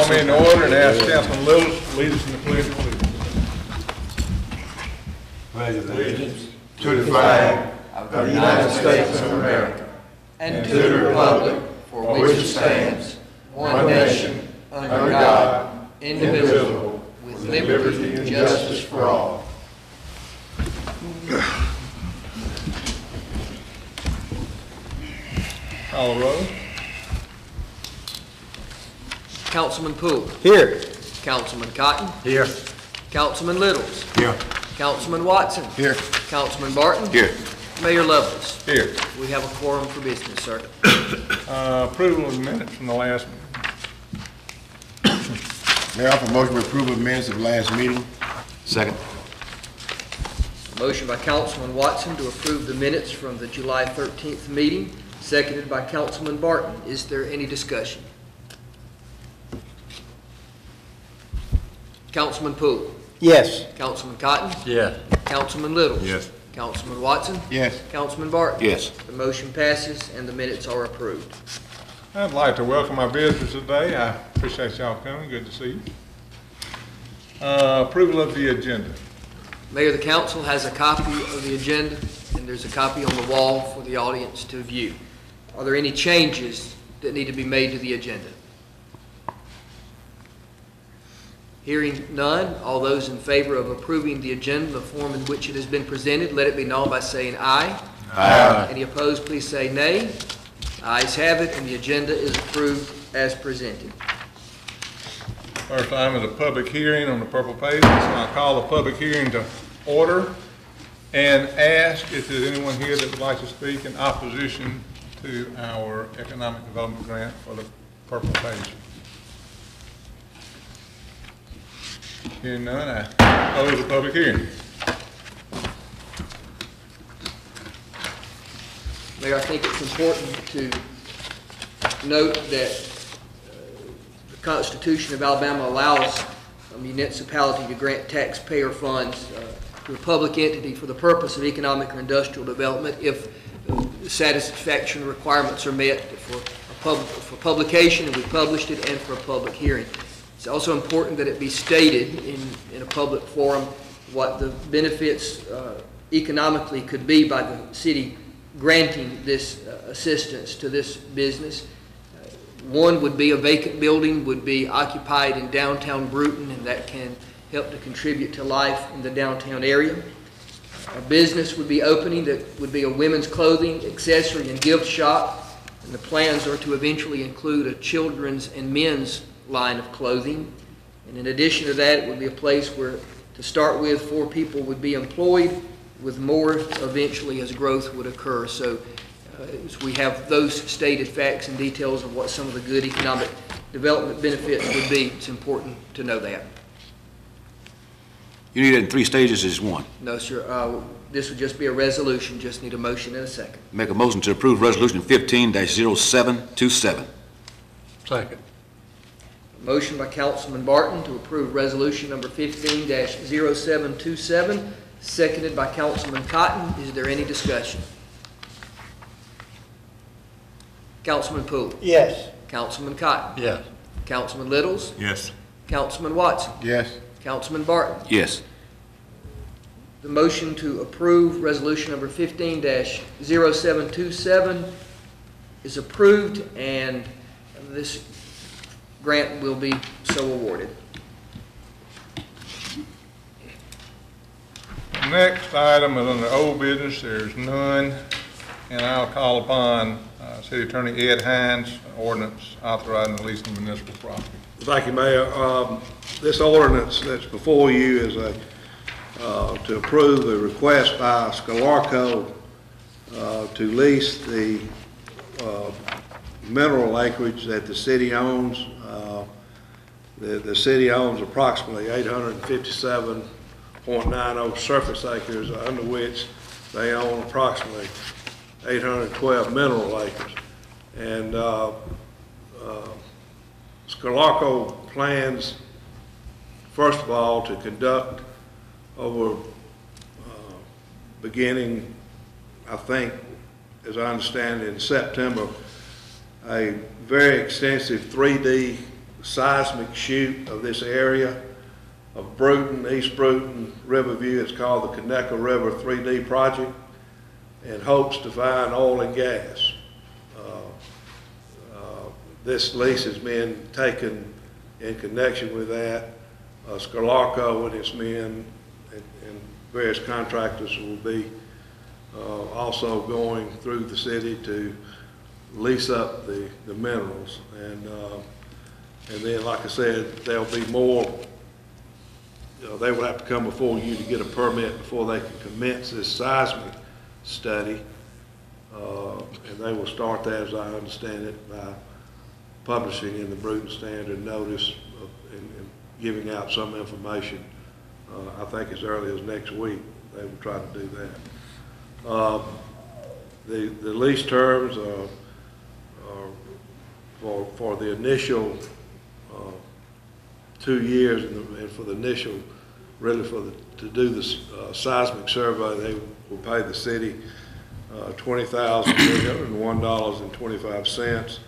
come into order and ask Councilman Little to lead us in the pledge of allegiance to the flag of the United States of America and to the republic for which it stands, one nation, under God, indivisible, with liberty and justice for all. Call the roll. Councilman Poole. Here. Councilman Cotton. Here. Councilman Littles. Here. Councilman Watson. Here. Councilman Barton. Here. Mayor Lovelace. Here. We have a quorum for business, sir. Approval of the minutes from the last meeting. Mayor, I offer motion for approval of minutes of the last meeting. Second. A motion by Councilman Watson to approve the minutes from the July 13th meeting, seconded by Councilman Barton. Is there any discussion? Councilman Poole. Yes. Councilman Cotton. Yes. Councilman Littles. Yes. Councilman Watson. Yes. Councilman Barton. Yes. The motion passes and the minutes are approved. I'd like to welcome our visitors today. I appreciate y'all coming. Good to see you. Approval of the agenda. Mayor, the council has a copy of the agenda, and there's a copy on the wall for the audience to view. Are there any changes that need to be made to the agenda? Hearing none, all those in favor of approving the agenda in the form in which it has been presented, let it be known by saying aye. Aye. Any opposed, please say nay. Ayes have it, and the agenda is approved as presented. First item is a public hearing on the purple page. So I call the public hearing to order and ask if there's anyone here that would like to speak in opposition to our economic development grant for the purple page. Hearing none, I close the public hearing. Mayor, I think it's important to note that the Constitution of Alabama allows a municipality to grant taxpayer funds to a public entity for the purpose of economic or industrial development if satisfaction requirements are met for publication, and we published it, and for a public hearing. It's also important that it be stated in a public forum what the benefits economically could be by the city granting this assistance to this business. One would be a vacant building would be occupied in downtown Brewton, and that can help to contribute to life in the downtown area. A business would be opening that would be a women's clothing, accessory, and gift shop, and the plans are to eventually include a children's and men's line of clothing. And in addition to that, it would be a place where, to start with, 4 people would be employed, with more eventually as growth would occur. So as we have those stated facts and details of what some of the good economic development benefits would be, it's important to know that. You need it in 3 stages, is 1. No, sir. This would just be a resolution. Just need a motion and a second. Make a motion to approve resolution 15-0727. Second. Motion by Councilman Barton to approve resolution number 15-0727, seconded by Councilman Cotton. Is there any discussion? Councilman Poole. Yes. Councilman Cotton. Yes. Councilman Littles. Yes. Councilman Watson. Yes. Councilman Barton. Yes. The motion to approve resolution number 15-0727 is approved, and this grant will be so awarded. Next item is under old business. There's none, and I'll call upon City Attorney Ed Hines, ordinance authorizing the leasing of municipal property. Thank you, Mayor. This ordinance that's before you is to approve the request by Scalarco to lease the mineral acreage that the city owns. The city owns approximately 857.90 surface acres, under which they own approximately 812 mineral acres. And Scalarco plans, first of all, to conduct over beginning, I think, as I understand it, in September, a very extensive 3D seismic shoot of this area of Brewton, East Brewton, Riverview. It's called the Conecuh River 3D Project, and hopes to find oil and gas. This lease has been taken in connection with that. Scalarco and its men and various contractors will be also going through the city to lease up the minerals. And then, like I said, there'll be more. They will have to come before you to get a permit before they can commence this seismic study. And they will start that, as I understand it, by publishing in the Brewton Standard notice and giving out some information. I think as early as next week, they will try to do that. The lease terms are for the initial 2 years, and for the initial, really to do this seismic survey, they will pay the city $20,301.25.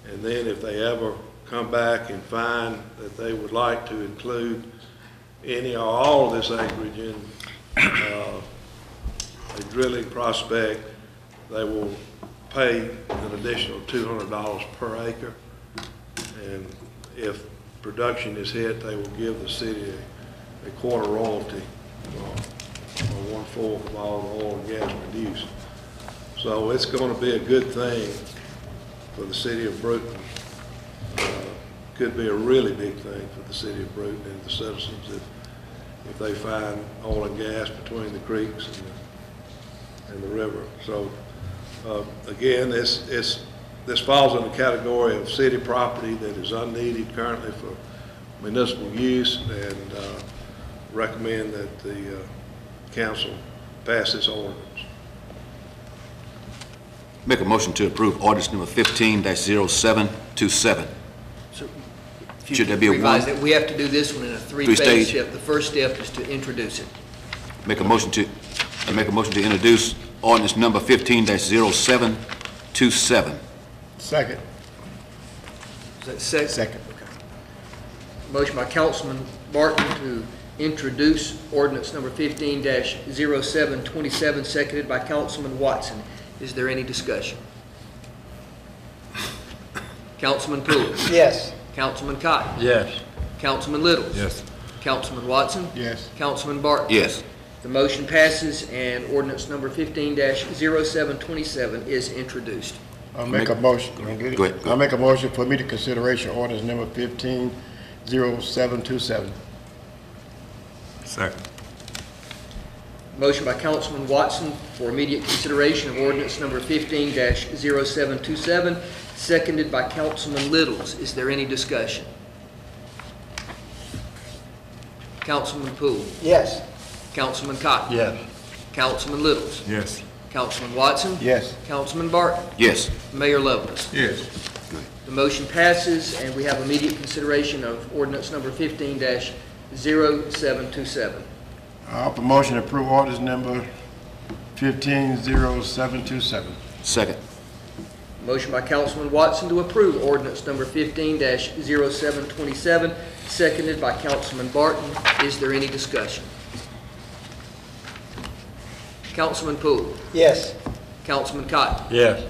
And then if they ever come back and find that they would like to include any or all of this acreage in a drilling prospect, they will pay an additional $200 per acre. And if production is hit, they will give the city a quarter royalty or 1/4 of all the oil and gas produced. So it's going to be a good thing for the city of Brewton. Could be a really big thing for the city of Brewton and the citizens if they find oil and gas between the creeks and the river. So again, this falls in the category of city property that is unneeded currently for municipal use, and recommend that the council pass this ordinance. Make a motion to approve ordinance number 15-0727. So if you Should there be a revise one? it, we have to do this one in a three-phase Three-stage? step. The first step is to introduce it. Make a motion to introduce ordinance number 15-0727. Second. Is that second? Second. Okay. Motion by Councilman Barton to introduce ordinance number 15-0727, seconded by Councilman Watson. Is there any discussion? Councilman Poole? Yes. Councilman Cotton? Yes. Councilman Littles? Yes. Councilman Watson? Yes. Councilman Barton? Yes. The motion passes, and ordinance number 15-0727 is introduced. I'll make a motion. Go ahead. I'll make a motion for immediate consideration ordinance number 15-0727. Second. Motion by Councilman Watson for immediate consideration of ordinance number 15-0727, seconded by Councilman Littles. Is there any discussion? Councilman Poole? Yes. Councilman Cotton? Yes. Councilman Littles? Yes. Councilman Watson? Yes. Councilman Barton? Yes. Mayor Lovelace? Yes. The motion passes, and we have immediate consideration of ordinance number 15-0727. I'll offer motion to approve ordinance number 15-0727. Second. Motion by Councilman Watson to approve ordinance number 15-0727, seconded by Councilman Barton. Is there any discussion? Councilman Poole? Yes. Councilman Cotton? Yes.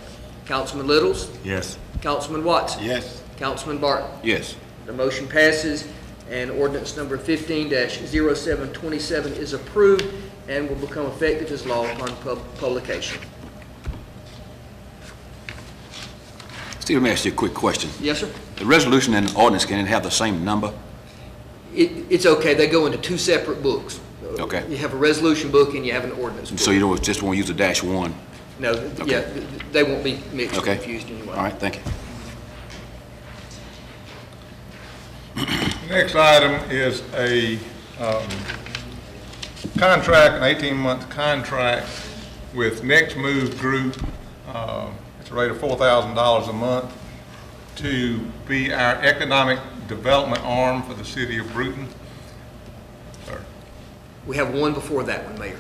Councilman Littles? Yes. Councilman Watson? Yes. Councilman Barton? Yes. The motion passes, and ordinance number 15-0727 is approved and will become effective as law upon publication. Steve, let me ask you a quick question. Yes, sir? The resolution and the ordinance, can it have the same number? It's okay. They go into two separate books. Okay. You have a resolution book and you have an ordinance book. So you don't just want to use a -1? No, yeah, they won't be mixed or Okay. confused anyway. All right, thank you. Next item is a contract, an 18-month contract with Next Move Group. It's a rate of $4,000 a month to be our economic development arm for the city of Brewton. Sir, We have one before that one, Mayor.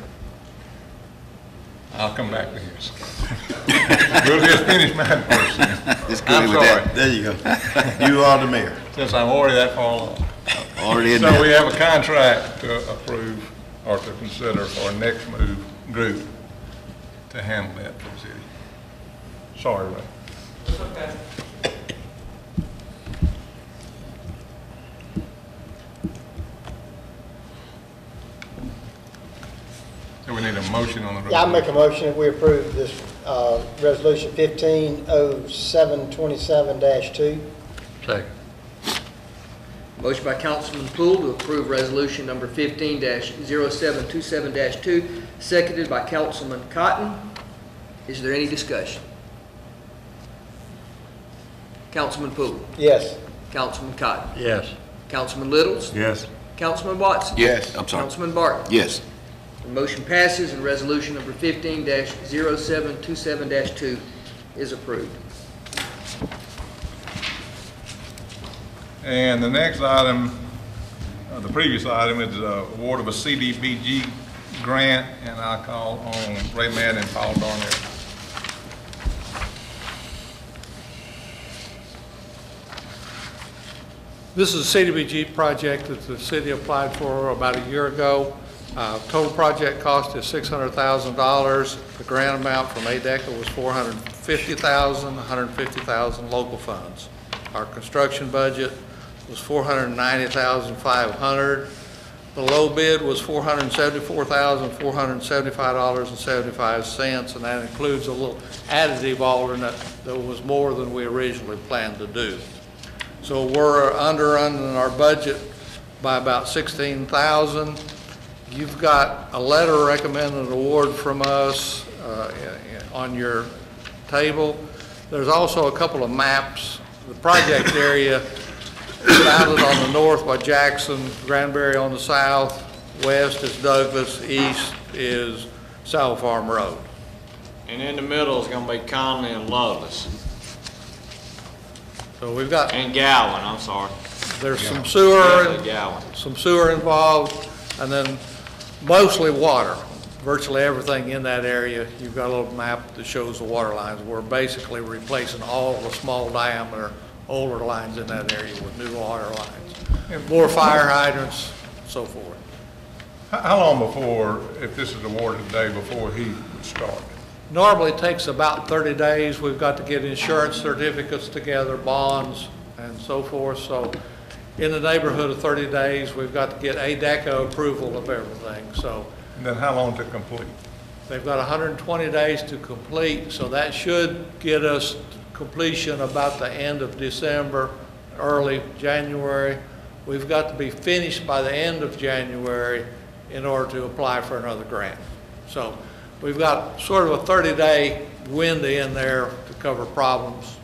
I'll come back to this. We'll just finish mine first. Just go I'm in with sorry. that. There you go. You are the mayor. since I'm already that far along. Already in So we there. have a contract to approve or to consider for our next move group to handle that for the city. Sorry, Ray. So we need a motion on the resolution. Yeah, I make a motion that we approve this resolution 150727-2. Second. Motion by Councilman Poole to approve resolution number 15-0727-2, seconded by Councilman Cotton. Is there any discussion? Councilman Poole, Yes. Councilman Cotton, Yes. Councilman Littles, Yes. Councilman Watson. Yes, I'm sorry. Councilman Barton. Yes. The motion passes and resolution number 15-0727-2 is approved. And the next item, the previous item is award of a CDBG grant, and I call on Ray Mann and Paul Darnell. This is a CDBG project that the city applied for about a year ago. Total project cost is $600,000. The grant amount from ADECA was $450,000, $150,000 local funds. Our construction budget was $490,500. The low bid was $474,475.75, and that includes a little additive alternate that was more than we originally planned to do. So we're under our budget by about $16,000. You've got a letter recommending an award from us on your table. There's also a couple of maps. The project area is bounded on the north by Jackson, Granbury on the south, west is Douglas, east is South Farm Road. And in the middle is gonna be Conley and Loveless, So we've got, and Gowan, I'm sorry. there's some sewer, Gowan. involved, and then mostly water. Virtually everything in that area, you've got a little map that shows the water lines. We're basically replacing all the small diameter older lines in that area with new water lines. More fire hydrants, so forth. How long before, if this is awarded today, before he would start? Normally it takes about 30 days. We've got to get insurance certificates together, bonds, and so forth. So in the neighborhood of 30 days, we've got to get ADECA approval of everything. So And then how long to complete? they've got 120 days to complete, so that should get us completion about the end of December, early January. We've got to be finished by the end of January in order to apply for another grant. So we've got sort of a 30-day window in there to cover problems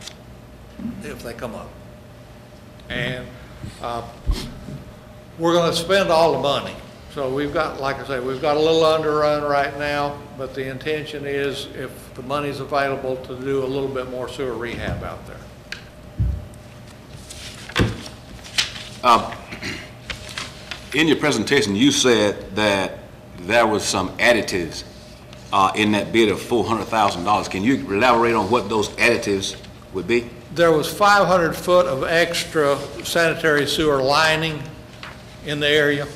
if they come up. And we're going to spend all the money. So we've got, like I say, we've got a little underrun right now, but the intention is, if the money's available, to do a little bit more sewer rehab out there. In your presentation, you said that there was some additives in that bid of $400,000. Can you elaborate on what those additives would be? There was 500 foot of extra sanitary sewer lining in the area.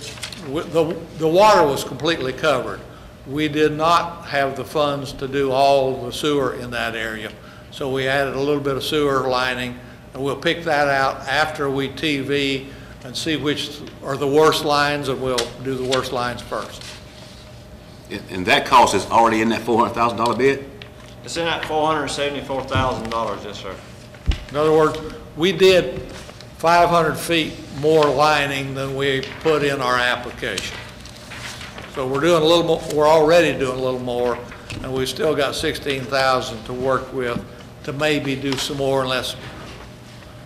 The water was completely covered. We did not have the funds to do all the sewer in that area. So we added a little bit of sewer lining, and we'll pick that out after we TV and see which are the worst lines, and we'll do the worst lines first. And that cost is already in that $400,000 bid? It's in that $474,000, yes, sir. In other words, we did 500 feet more lining than we put in our application. So we're doing a little more, we're already doing a little more, and we've still got 16,000 to work with to maybe do some more unless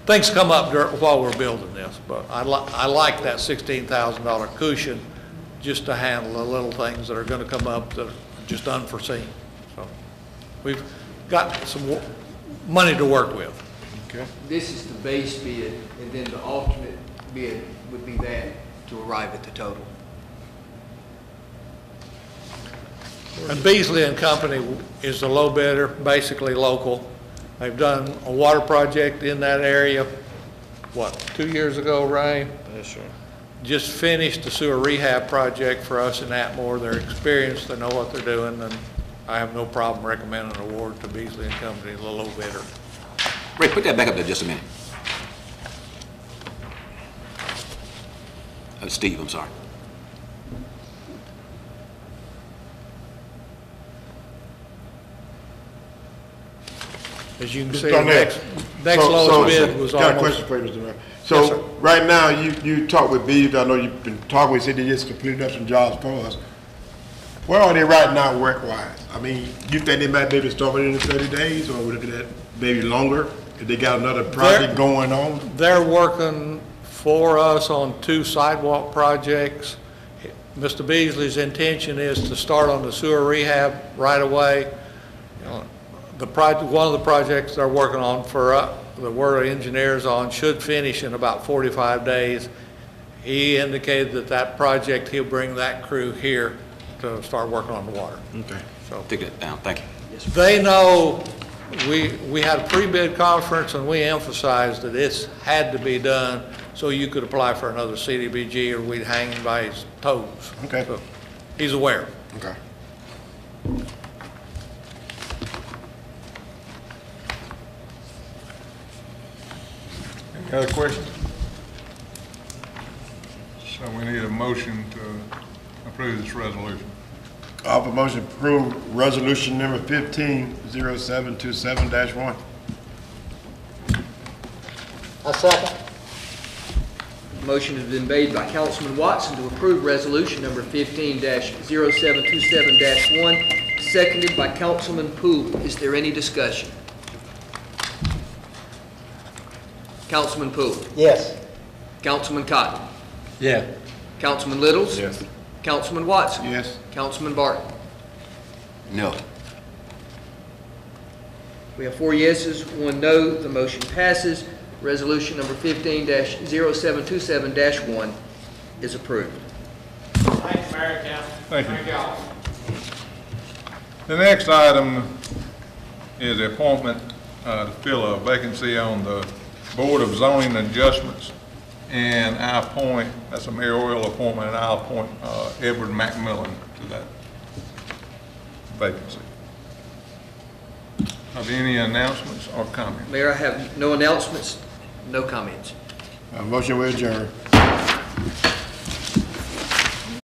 things come up while we're building this. But I like that $16,000 cushion just to handle the little things that are going to come up that are just unforeseen. So we've got some money to work with. This is the base bid, and then the alternate bid would be that to arrive at the total. And Beasley and Company is the low bidder, basically local. They've done a water project in that area. what, 2 years ago, Ray? Yes, sir. Just finished the sewer rehab project for us in Atmore. They're experienced, they know what they're doing, and I have no problem recommending an award to Beasley and Company, a little bidder. Ray, put that back up there just a minute. Steve, I'm sorry. As you can see, Mr. the Arnett, next lowest bid was Got a almost, question for you, Mr. Mayor. Yes, sir. So, right now, you talked with Beasley, I know you've been talking with, said they just completed up some jobs for us. Where are they right now work-wise? I mean, you think they might be able to start within 30 days, or would it be that maybe longer, if they got another project going on? they're working for us on 2 sidewalk projects. Mr. Beasley's intention is to start on the sewer rehab right away. You know, one of the projects they're working on for, that we're engineers on, should finish in about 45 days. He indicated that project, he'll bring that crew here to start working on the water. Okay. So Take that down, thank you. they know, we had a pre-bid conference and we emphasized that it's had to be done so you could apply for another CDBG or we'd hang him by his toes. Okay. So he's aware. Okay. Any other questions? So we need a motion to approve this resolution. Offer motion to approve resolution number 150727-1. I second. Motion has been made by Councilman Watson to approve resolution number 15-0727-1, seconded by Councilman Poole. Is there any discussion? Councilman Poole. Yes. Councilman Cotton. Yeah. Councilman Littles. Yes. Councilman Watson. Yes. Councilman Barton. No. We have 4 yeses, 1 no. The motion passes. Resolution number 15-0727-1 is approved. Thank you, Mayor, Council. Thank you. y'all. The next item is the appointment to fill a vacancy on the Board of Zoning Adjustments. And I appoint, that's a mayoral appointment, and I'll appoint Edward McMillan to that vacancy. Are there any announcements or comments? Mayor, I have no announcements, no comments. Motion we adjourn.